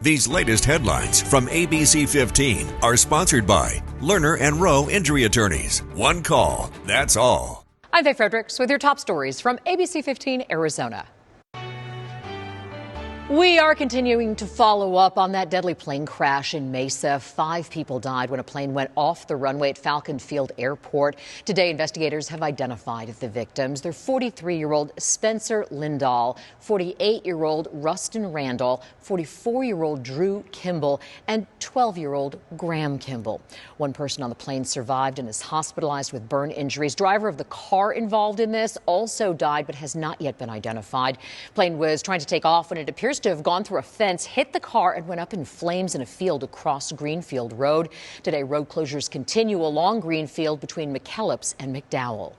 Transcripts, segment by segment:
These latest headlines from ABC15 are sponsored by Lerner and Rowe Injury Attorneys. One call, that's all. I'm Faye Fredericks with your top stories from ABC15 Arizona. We are continuing to follow up on that deadly plane crash in Mesa. 5 people died when a plane went off the runway at Falcon Field Airport. Today, investigators have identified the victims. They're 43-year-old Spencer Lindahl, 48-year-old Rustin Randall, 44-year-old Drew Kimball, and 12-year-old Graham Kimball. One person on the plane survived and is hospitalized with burn injuries. Driver of the car involved in this also died but has not yet been identified. Plane was trying to take off when it appears to have gone through a fence, hit the car, and went up in flames in a field across Greenfield Road. Today, road closures continue along Greenfield between McKellips and McDowell.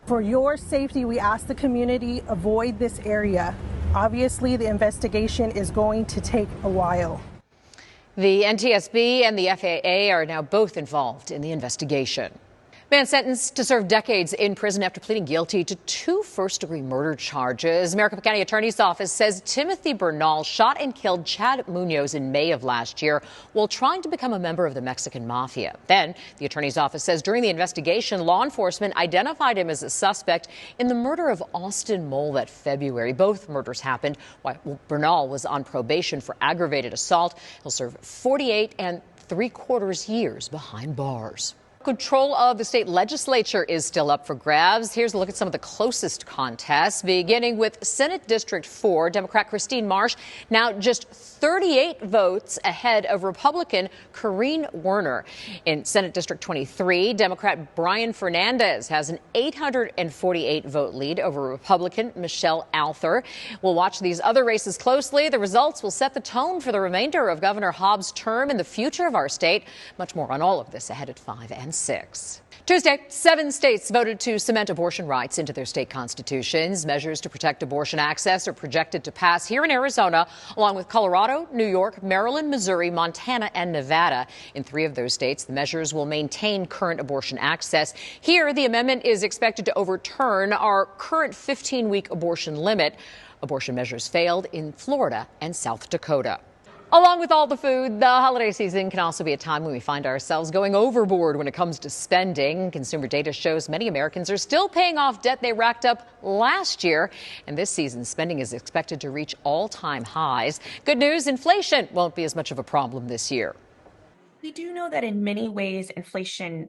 For your safety, we ask the community avoid this area. Obviously, the investigation is going to take a while. The NTSB and the FAA are now both involved in the investigation. Man sentenced to serve decades in prison after pleading guilty to 2 first-degree murder charges. Maricopa County Attorney's Office says Timothy Bernal shot and killed Chad Munoz in May of last year while trying to become a member of the Mexican mafia. Then, the Attorney's Office says during the investigation, law enforcement identified him as a suspect in the murder of Austin Mole that February. Both murders happened while Bernal was on probation for aggravated assault. He'll serve 48 3/4 years behind bars. Control of the state legislature is still up for grabs. Here's a look at some of the closest contests, beginning with Senate District 4. Democrat Christine Marsh now just 38 votes ahead of Republican Corrine Werner. In Senate District 23, Democrat Brian Fernandez has an 848 vote lead over Republican Michelle Alther. We'll watch these other races closely. The results will set the tone for the remainder of Governor Hobbs' term and the future of our state. Much more on all of this ahead at 5 and 6. Tuesday, 7 states voted to cement abortion rights into their state constitutions. Measures to protect abortion access are projected to pass here in Arizona, along with Colorado, New York, Maryland, Missouri, Montana, and Nevada. In 3 of those states, the measures will maintain current abortion access. Here, the amendment is expected to overturn our current 15-week abortion limit. Abortion measures failed in Florida and South Dakota. Along with all the food, the holiday season can also be a time when we find ourselves going overboard when it comes to spending. Consumer data shows many Americans are still paying off debt they racked up last year. And this season, spending is expected to reach all-time highs. Good news, inflation won't be as much of a problem this year. We do know that in many ways, inflation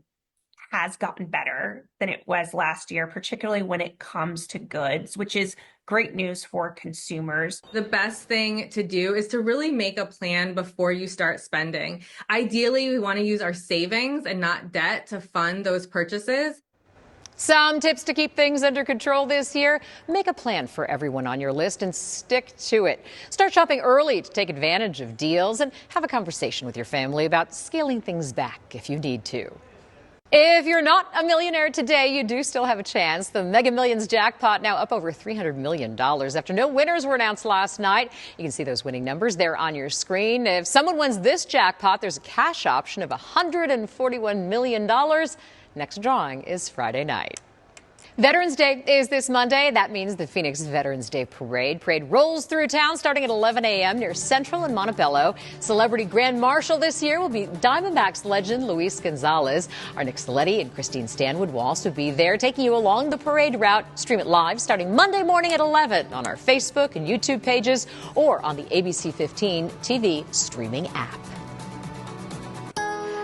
has gotten better than it was last year, particularly when it comes to goods, which is great news for consumers. The best thing to do is to really make a plan before you start spending. Ideally, we want to use our savings and not debt to fund those purchases. Some tips to keep things under control this year. Make a plan for everyone on your list and stick to it. Start shopping early to take advantage of deals and have a conversation with your family about scaling things back if you need to. If you're not a millionaire today, you do still have a chance. The Mega Millions jackpot now up over $300 million after no winners were announced last night. You can see those winning numbers there on your screen. If someone wins this jackpot, there's a cash option of $141 million. Next drawing is Friday night. Veterans Day is this Monday. That means the Phoenix Veterans Day Parade. Parade rolls through town starting at 11 a.m. near Central and Montebello. Celebrity Grand Marshal this year will be Diamondbacks legend Luis Gonzalez. Our Nick Saletti and Christine Stanwood will also be there, taking you along the parade route. Stream it live starting Monday morning at 11 on our Facebook and YouTube pages or on the ABC15 TV streaming app.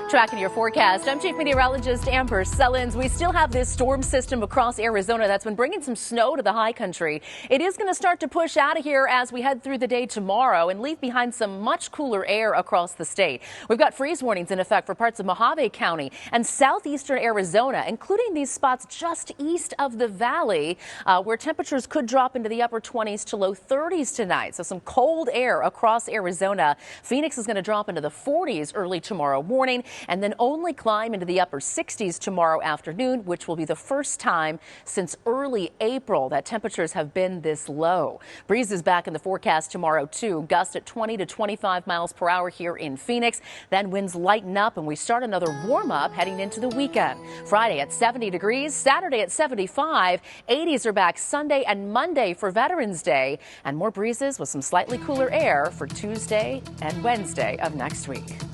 Tracking your forecast, I'm Chief Meteorologist Amber Sellens. We still have this storm system across Arizona that's been bringing some snow to the high country. It is going to start to push out of here as we head through the day tomorrow and leave behind some much cooler air across the state. We've got freeze warnings in effect for parts of Mojave County and southeastern Arizona, including these spots just east of the valley where temperatures could drop into the upper 20s to low 30s tonight. So some cold air across Arizona. Phoenix is going to drop into the 40s early tomorrow morning. and then only climb into the upper 60s tomorrow afternoon, which will be the first time since early April that temperatures have been this low. Breezes back in the forecast tomorrow, too. Gusts at 20 to 25 miles per hour here in Phoenix. Then winds lighten up and we start another warm up heading into the weekend. Friday at 70 degrees, Saturday at 75, 80s are back Sunday and Monday for Veterans Day, and more breezes with some slightly cooler air for Tuesday and Wednesday of next week.